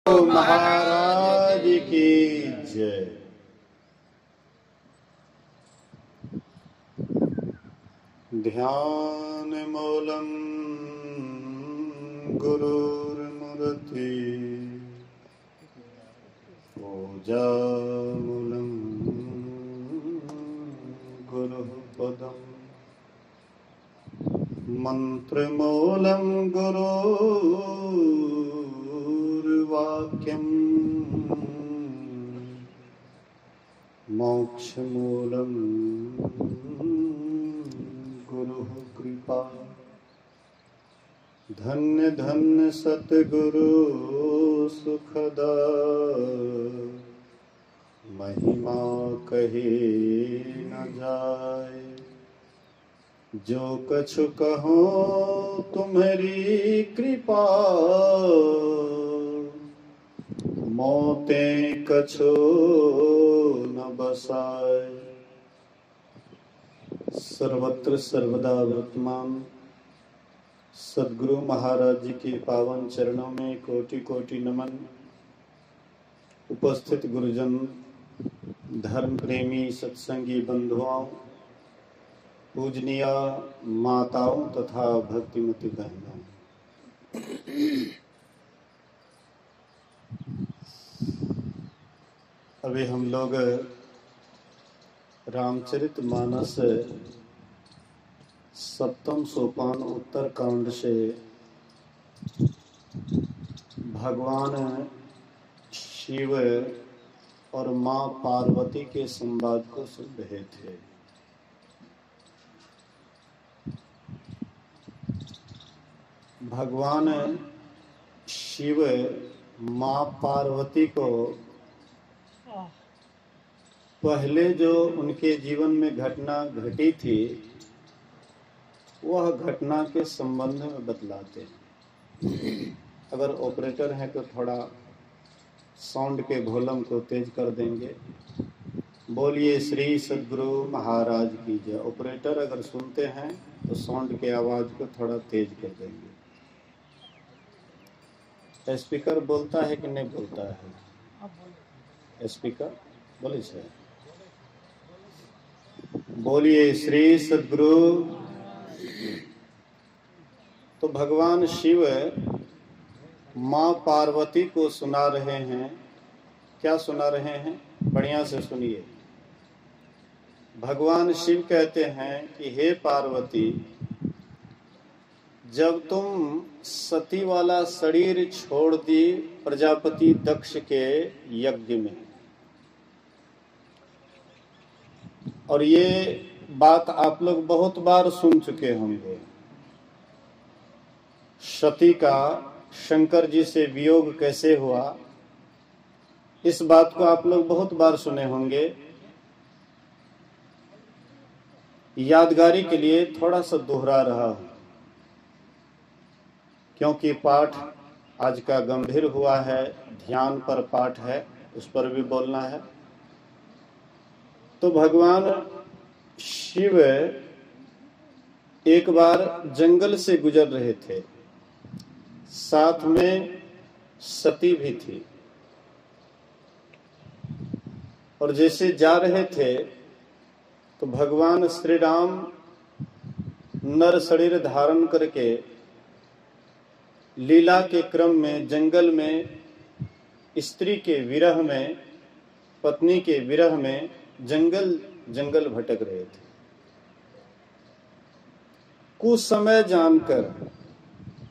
महाराज की जय। ध्यान मूलम गुरुर्मूर्ति पूजा मूलम गुरुपदम मंत्र मूलम गुरुर्वाक्यम मोक्ष मूलम गुरु कृपा। धन्य धन्य सतगुरु सुखदा महिमा कही न जाए। जो कछु कहो तुम्हारी कृपा मोते कछु न बसाए। सर्वत्र सर्वदा वर्तमान सद्गुरु महाराज जी के पावन चरणों में कोटि कोटि नमन। उपस्थित गुरुजन, धर्म प्रेमी सत्संगी बंधुओं, पूजनीय माताओं तथा भक्तिमती बहनों, अभी हम लोग रामचरितमानस सप्तम सोपान उत्तर कांड से भगवान शिव और मां पार्वती के संवाद को सुन रहे थे। भगवान शिव मां पार्वती को पहले जो उनके जीवन में घटना घटी थी वह घटना के संबंध में बतलाते हैं। अगर ऑपरेटर है तो थोड़ा साउंड के वॉल्यूम को तेज कर देंगे। बोलिए श्री सद्गुरु महाराज की जय। ऑपरेटर अगर सुनते हैं तो साउंड के आवाज को थोड़ा तेज कर देंगे। स्पीकर बोलता है कि नहीं बोलता है? स्पीकर बोले सर। बोलिए श्री सद्गुरु। तो भगवान शिव मां पार्वती को सुना रहे हैं। क्या सुना रहे हैं? बढ़िया से सुनिए। भगवान शिव कहते हैं कि हे पार्वती, जब तुम सती वाला शरीर छोड़ दी प्रजापति दक्ष के यज्ञ में, और ये बात आप लोग बहुत बार सुन चुके होंगे, सती का शंकर जी से वियोग कैसे हुआ, इस बात को आप लोग बहुत बार सुने होंगे। यादगारी के लिए थोड़ा सा दोहरा रहा हूं, क्योंकि पाठ आज का गंभीर हुआ है, ध्यान पर पाठ है, उस पर भी बोलना है। तो भगवान शिव एक बार जंगल से गुजर रहे थे, साथ में सती भी थी, और जैसे जा रहे थे तो भगवान श्री राम नर शरीर धारण करके लीला के क्रम में जंगल में स्त्री के विरह में, पत्नी के विरह में जंगल जंगल भटक रहे थे। कुछ समय जानकर,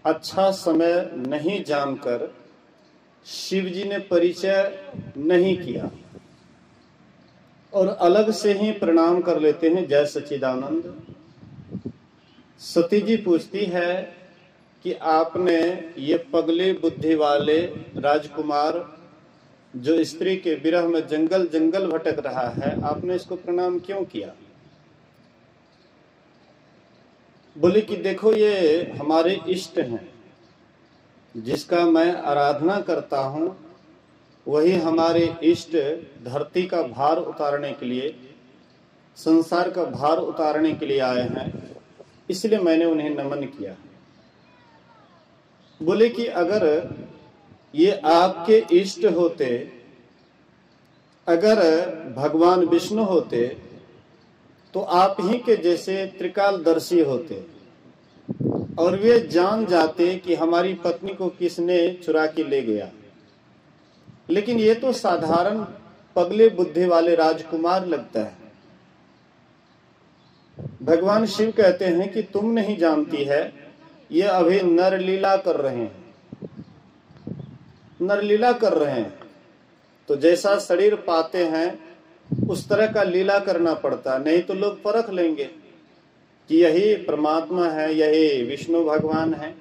अच्छा समय नहीं जानकर शिव जी ने परिचय नहीं किया और अलग से ही प्रणाम कर लेते हैं, जय सच्चिदानंद। सती जी पूछती है कि आपने ये पगले बुद्धि वाले राजकुमार जो स्त्री के विरह में जंगल जंगल भटक रहा है, आपने इसको प्रणाम क्यों किया? बोले कि देखो, ये हमारे इष्ट हैं, जिसका मैं आराधना करता हूं वही हमारे इष्ट धरती का भार उतारने के लिए, संसार का भार उतारने के लिए आए हैं, इसलिए मैंने उन्हें नमन किया। बोले कि अगर ये आपके इष्ट होते, अगर भगवान विष्णु होते तो आप ही के जैसे त्रिकालदर्शी होते और वे जान जाते कि हमारी पत्नी को किसने चुरा के ले गया। लेकिन ये तो साधारण पगले बुद्धि वाले राजकुमार लगता है। भगवान शिव कहते हैं कि तुम नहीं जानती है, ये अभी नरलीला कर रहे हैं, नरलीला कर रहे हैं। तो जैसा शरीर पाते हैं उस तरह का लीला करना पड़ता, नहीं तो लोग परख लेंगे कि यही परमात्मा है, यही विष्णु भगवान है,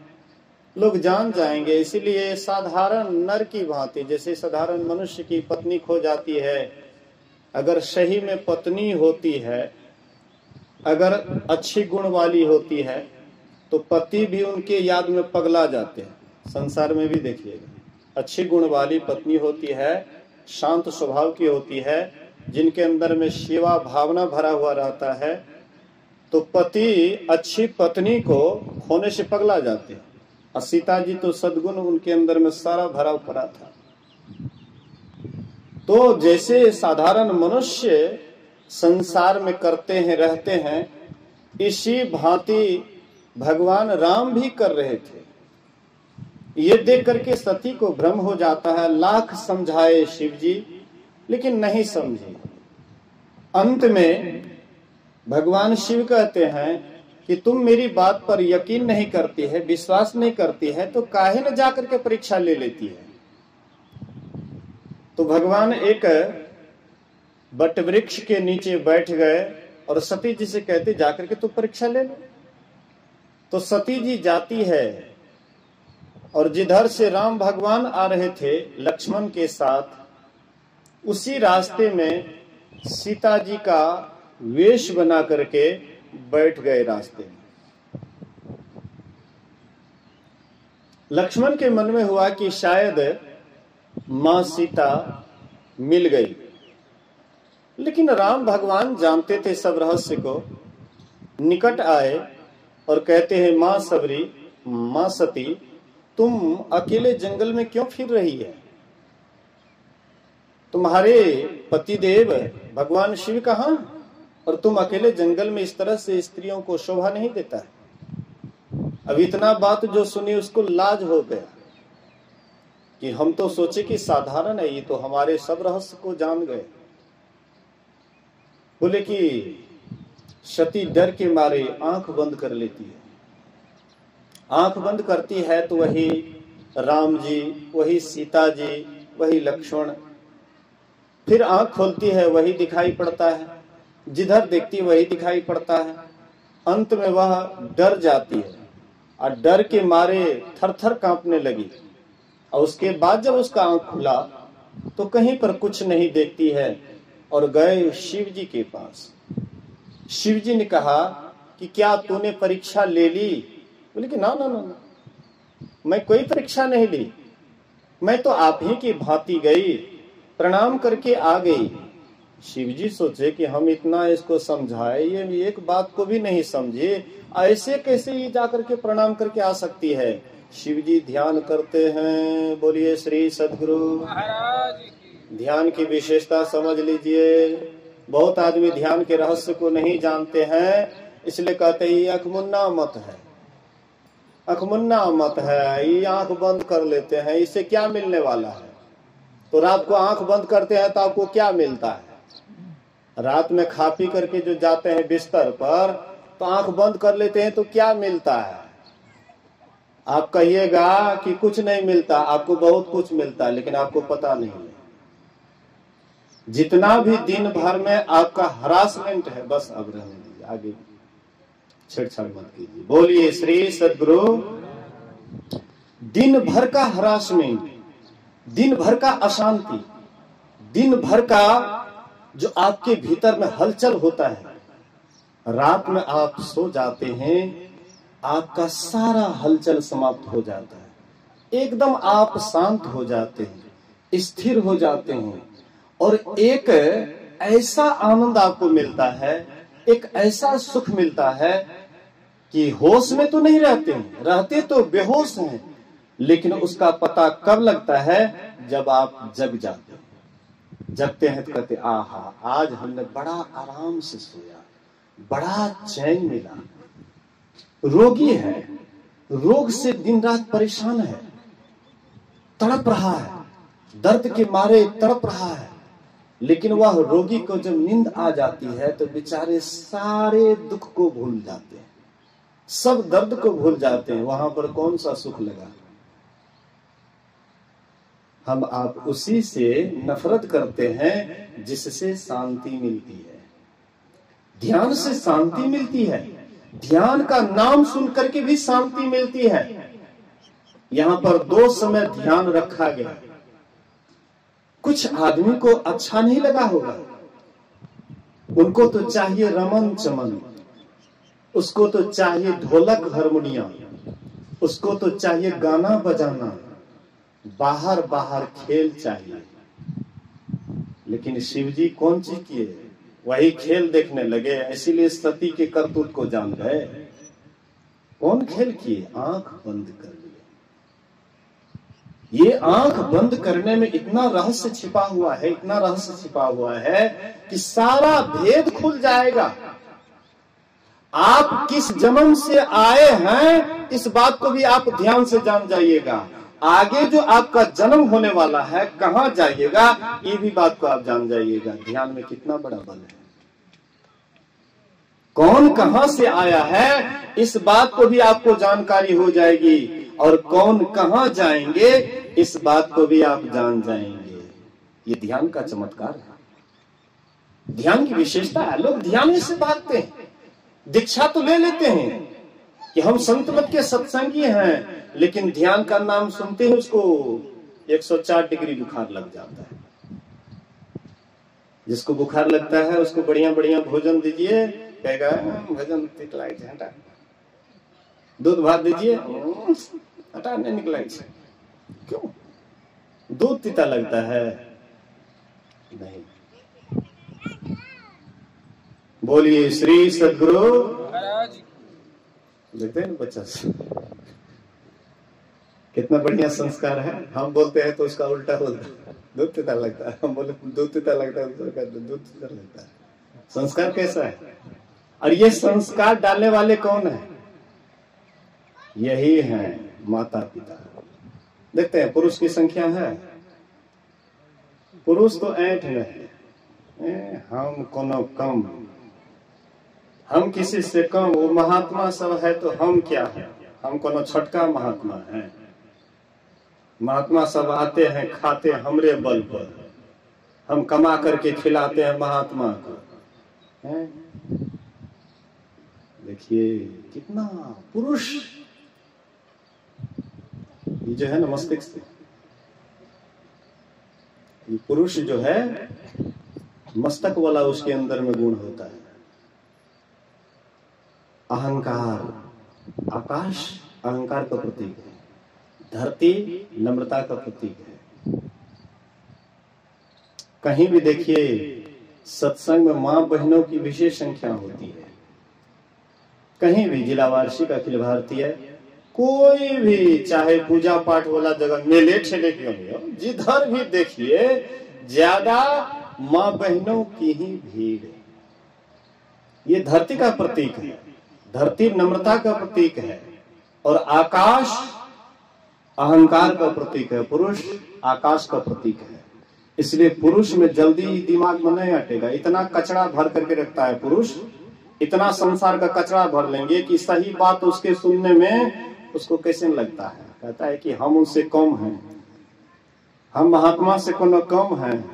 लोग जान जाएंगे। इसीलिए साधारण नर की भांति, जैसे साधारण मनुष्य की पत्नी खो जाती है, अगर सही में पत्नी होती है, अगर अच्छी गुण वाली होती है तो पति भी उनके याद में पगला जाते हैं। संसार में भी देखिएगा, अच्छी गुण वाली पत्नी होती है, शांत स्वभाव की होती है, जिनके अंदर में सेवा भावना भरा हुआ रहता है, तो पति अच्छी पत्नी को खोने से पगला जाते हैं। और सीता जी तो सद्गुण उनके अंदर में सारा भरा पड़ा था। तो जैसे साधारण मनुष्य संसार में करते हैं, रहते हैं, इसी भांति भगवान राम भी कर रहे थे। ये देख करके सती को भ्रम हो जाता है, लाख समझाए शिव जी लेकिन नहीं समझे। अंत में भगवान शिव कहते हैं कि तुम मेरी बात पर यकीन नहीं करती है, विश्वास नहीं करती है, तो काहे न जाकर के परीक्षा ले लेती है। तो भगवान एक बट वृक्ष के नीचे बैठ गए और सती जी से कहते जाकर के तू परीक्षा ले लो। तो सती जी जाती है और जिधर से राम भगवान आ रहे थे लक्ष्मण के साथ, उसी रास्ते में सीता जी का वेश बना करके बैठ गए रास्ते में। लक्ष्मण के मन में हुआ कि शायद मां सीता मिल गई, लेकिन राम भगवान जानते थे सब रहस्य को। निकट आए और कहते हैं, मां सबरी, मां सती, तुम अकेले जंगल में क्यों फिर रही है? तुम्हारे पतिदेव भगवान शिव कहाँ, और तुम अकेले जंगल में इस तरह से स्त्रियों को शोभा नहीं देता है। अब इतना बात जो सुनी उसको लाज हो गया कि हम तो सोचे कि साधारण है, ये तो हमारे सब रहस्य को जान गए। बोले कि सती डर के मारे आंख बंद कर लेती है। आंख बंद करती है तो वही राम जी, वही सीता जी, वही लक्ष्मण। फिर आंख खोलती है, वही दिखाई पड़ता है, जिधर देखती वही दिखाई पड़ता है। अंत में वह डर जाती है और डर के मारे थर थर कांपने लगी। और उसके बाद जब उसका आंख खुला तो कहीं पर कुछ नहीं देखती है और गए शिव जी के पास। शिव जी ने कहा कि क्या तूने परीक्षा ले ली? बोले कि ना ना ना ना, मैं कोई परीक्षा नहीं ली, मैं तो आप ही की भांति गई, प्रणाम करके आ गई। शिव जी सोचे कि हम इतना इसको समझाए, ये एक बात को भी नहीं समझे, ऐसे कैसे ये जाकर के प्रणाम करके आ सकती है। शिव जी ध्यान करते हैं। बोलिए श्री सद्गुरु महाराज। ध्यान की विशेषता समझ लीजिए। बहुत आदमी ध्यान के रहस्य को नहीं जानते हैं, इसलिए कहते हैं अखमुन्ना मत है, अखमुन्ना मत है, ये आंख बंद कर लेते हैं, इससे क्या मिलने वाला है। तो रात को आंख बंद करते हैं तो आपको क्या मिलता है? रात में खा पी करके जो जाते हैं बिस्तर पर तो आंख बंद कर लेते हैं तो क्या मिलता है? आप कहिएगा कि कुछ नहीं मिलता, आपको बहुत कुछ मिलता है, लेकिन आपको पता नहीं है। जितना भी दिन भर में आपका हरासमेंट है, बस अब रहने दीजिए, आगे छेड़छाड़ मत कीजिए। बोलिए श्री सद्गुरु। दिन भर का हरासमेंट, दिन भर का अशांति, दिन भर का जो आपके भीतर में हलचल होता है, रात में आप सो जाते हैं, आपका सारा हलचल समाप्त हो जाता है, एकदम आप शांत हो जाते हैं, स्थिर हो जाते हैं, और एक ऐसा आनंद आपको मिलता है, एक ऐसा सुख मिलता है कि होश में तो नहीं रहते हैं, रहते तो बेहोश हैं, लेकिन उसका पता कब लगता है? जब आप जग जाते हैं। जगते हैं तो कहते आहा, आज हमने बड़ा आराम से सोया, बड़ा चैन मिला। रोगी है, रोग से दिन रात परेशान है, तड़प रहा है, दर्द के मारे तड़प रहा है, लेकिन वह रोगी को जब नींद आ जाती है तो बेचारे सारे दुख को भूल जाते हैं, सब दर्द को भूल जाते हैं। वहां पर कौन सा सुख लगा? हम आप उसी से नफरत करते हैं जिससे शांति मिलती है। ध्यान से शांति मिलती है, ध्यान का नाम सुनकर के भी शांति मिलती है। यहां पर 2 समय ध्यान रखा गया। कुछ आदमी को अच्छा नहीं लगा होगा, उनको तो चाहिए रमन चमन, उसको तो चाहिए ढोलक हारमोनियम, उसको तो चाहिए गाना बजाना, बाहर बाहर खेल चाहिए। लेकिन शिव जी कौन चीज किए? वही खेल देखने लगे, इसीलिए सती के करतूत को जान गए। कौन खेल किए? आंख बंद कर लिए। ये आंख बंद करने में इतना रहस्य छिपा हुआ है, इतना रहस्य छिपा हुआ है कि सारा भेद खुल जाएगा। आप किस जन्म से आए हैं इस बात को भी आप ध्यान से जान जाइएगा। आगे जो आपका जन्म होने वाला है, कहां जाइएगा, ये भी बात को आप जान जाइएगा। ध्यान में कितना बड़ा बल है। कौन कहां से आया है इस बात को भी आपको जानकारी हो जाएगी, और कौन कहां जाएंगे इस बात को भी आप जान जाएंगे। ये ध्यान का चमत्कार है, ध्यान की विशेषता है। लोग ध्यान ही से भागते हैं, दीक्षा तो ले लेते हैं कि हम संत मत के सत्संगी हैं, लेकिन ध्यान का नाम सुनते हैं उसको 104 डिग्री बुखार लग जाता है। जिसको बुखार लगता है उसको बढ़िया बढ़िया भोजन दीजिए, कहेगा भोजन तितलाई हटा, दूध भात दीजिए हटा नहीं निकला। क्यों? दूध तीता लगता है? नहीं। बोलिए श्री सद्गुरु महाराज। देखते हैं बच्चा कितना बढ़िया संस्कार है। हम बोलते हैं तो उसका उल्टा बोलता है, दूध तीता लगता है। हम बोले दूध तीता लगता है, दूध तीता लगता है। संस्कार कैसा है? और ये संस्कार डालने वाले कौन है? यही है माता पिता। देखते हैं पुरुष की संख्या है, पुरुष तो ऐंठ है, हम कोनो कम, हम किसी से कम। वो महात्मा सब है तो हम क्या है? हम कोनो छोटका महात्मा है। महात्मा सब आते हैं खाते हमरे बल पर, हम कमा करके खिलाते हैं महात्मा को। देखिए कितना पुरुष, ये जो है ना मस्तिष्क, ये पुरुष जो है मस्तक वाला, उसके अंदर में गुण होता है। अहंकार, आकाश अहंकार का प्रतीक है, धरती नम्रता का प्रतीक है। कहीं भी देखिए सत्संग में मां बहनों की विशेष संख्या होती है। कहीं भी जिला वार्षिक अखिल भारतीय कोई भी, चाहे पूजा पाठ वाला जगह, मेले ठेले क्यों नहीं हो, जिधर भी देखिए ज्यादा मां बहनों की ही भीड़ है। ये धरती का प्रतीक है, धरती नम्रता का प्रतीक है, और आकाश अहंकार का प्रतीक है, पुरुष आकाश का प्रतीक है। इसलिए पुरुष में जल्दी दिमाग में नहीं हटेगा। इतना कचरा भर करके रखता है पुरुष, इतना संसार का कचरा भर लेंगे कि सही बात उसके सुनने में उसको कैसे लगता है। कहता है कि हम उनसे कम हैं, हम महात्मा से कोनो कम हैं,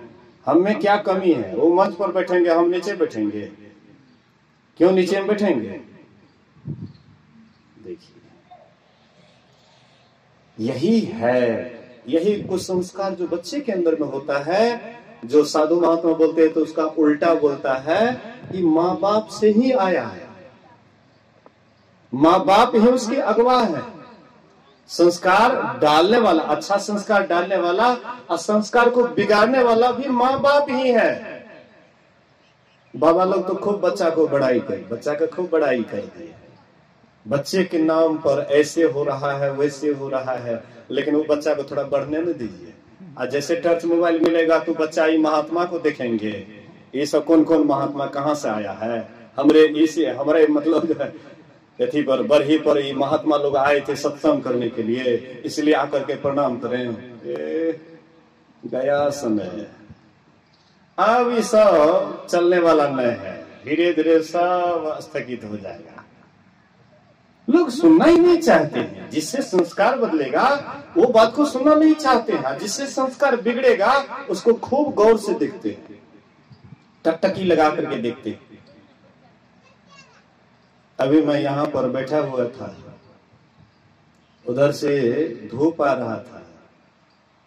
हम में क्या कमी है। वो मंच पर बैठेंगे, हम नीचे बैठेंगे। क्यों नीचे में बैठेंगे? देखिए यही है, यही कुसंस्कार जो बच्चे के अंदर में होता है, जो साधु महात्मा बोलते हैं तो उसका उल्टा बोलता है कि माँ बाप से ही आया है, माँ बाप ही उसके अगवा है। संस्कार डालने वाला, अच्छा संस्कार डालने वाला और संस्कार को बिगाड़ने वाला भी माँ बाप ही है। बाबा लोग तो खूब बच्चा को बड़ाई कर, बच्चा का खूब बड़ाई करते हैं, बच्चे के नाम पर ऐसे हो रहा है वैसे हो रहा है, लेकिन वो बच्चा को थोड़ा बढ़ने न दीजिए। और जैसे टच मोबाइल मिलेगा तो बच्चा ही महात्मा को देखेंगे, ये सब कौन कौन महात्मा कहाँ से आया है, हमारे मतलब यथी पर बरही पर ये महात्मा लोग आए थे सत्संग करने के लिए, इसलिए आकर के प्रणाम करें। गया समय, अब ये सब चलने वाला नहीं है, धीरे धीरे सब स्थगित हो जाएगा। लोग सुनना ही नहीं चाहते हैं। जिससे संस्कार बदलेगा वो बात को सुनना नहीं चाहते हैं, जिससे संस्कार बिगड़ेगा उसको खूब गौर से देखते हैं, टकटकी लगा करके देखते हैं। अभी मैं यहाँ पर बैठा हुआ था, उधर से धूप आ रहा था।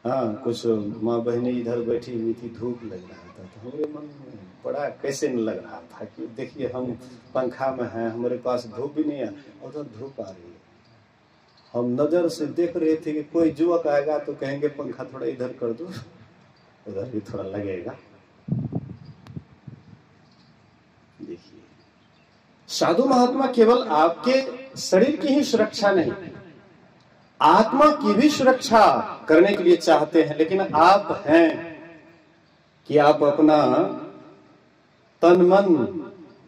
हाँ, कुछ माँ बहनें इधर बैठी हुई थी, धूप लग रहा था, तो हमारे मन में बड़ा कैसे न लग रहा था कि देखिए हम पंखा में हैं, हमारे पास धूप भी नहीं है, उधर धूप आ रही है। हम नजर से देख रहे थे कि कोई युवक आएगा तो कहेंगे पंखा थोड़ा इधर कर दो, उधर भी थोड़ा लगेगा। देखिए, साधु महात्मा केवल आपके शरीर की ही सुरक्षा नहीं, आत्मा की भी सुरक्षा करने के लिए चाहते हैं। लेकिन आप हैं कि आप अपना तन मन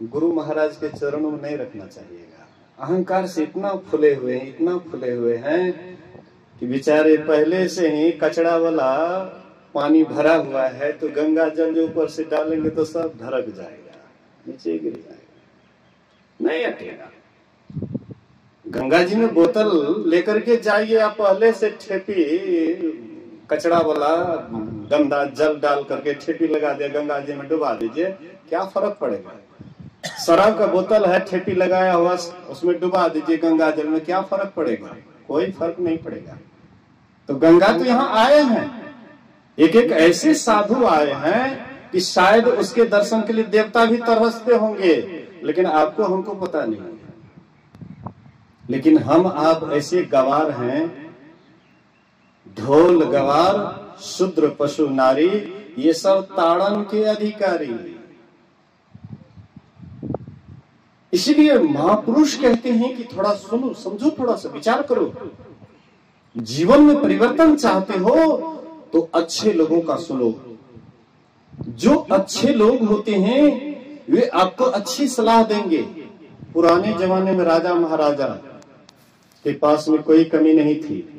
गुरु महाराज के चरणों में नहीं रखना चाहिएगा। अहंकार से इतना फुले हुए हैं कि बेचारे पहले से ही कचरा वाला पानी भरा हुआ है, तो गंगा जल जो ऊपर से डालेंगे तो सब ढरक जाएगा, नीचे गिर जाएगा, नहीं अटेगा। गंगा जी में बोतल लेकर के जाइए, आप पहले से ठेपी कचरा वाला गंदा जल डाल करके ठेपी लगा दिया, गंगा जी में डुबा दीजिए, क्या फर्क पड़ेगा। शराब का बोतल है, ठेपी लगाया हुआ, उसमें डुबा दीजिए गंगा जल में, क्या फर्क पड़ेगा, कोई फर्क नहीं पड़ेगा। तो गंगा तो यहाँ आए हैं, एक एक ऐसे साधु आए हैं कि शायद उसके दर्शन के लिए देवता भी तरसते होंगे, लेकिन आपको हमको पता नहीं। लेकिन हम आप ऐसे गवार हैं, ढोल गवार, शूद्र पशु नारी, ये सब ताड़न के अधिकारी। इसीलिए महापुरुष कहते हैं कि थोड़ा सुनो, समझो, थोड़ा सा विचार करो। जीवन में परिवर्तन चाहते हो तो अच्छे लोगों का सुनो। जो अच्छे लोग होते हैं वे आपको अच्छी सलाह देंगे। पुराने जमाने में राजा महाराजा के पास में कोई कमी नहीं थी,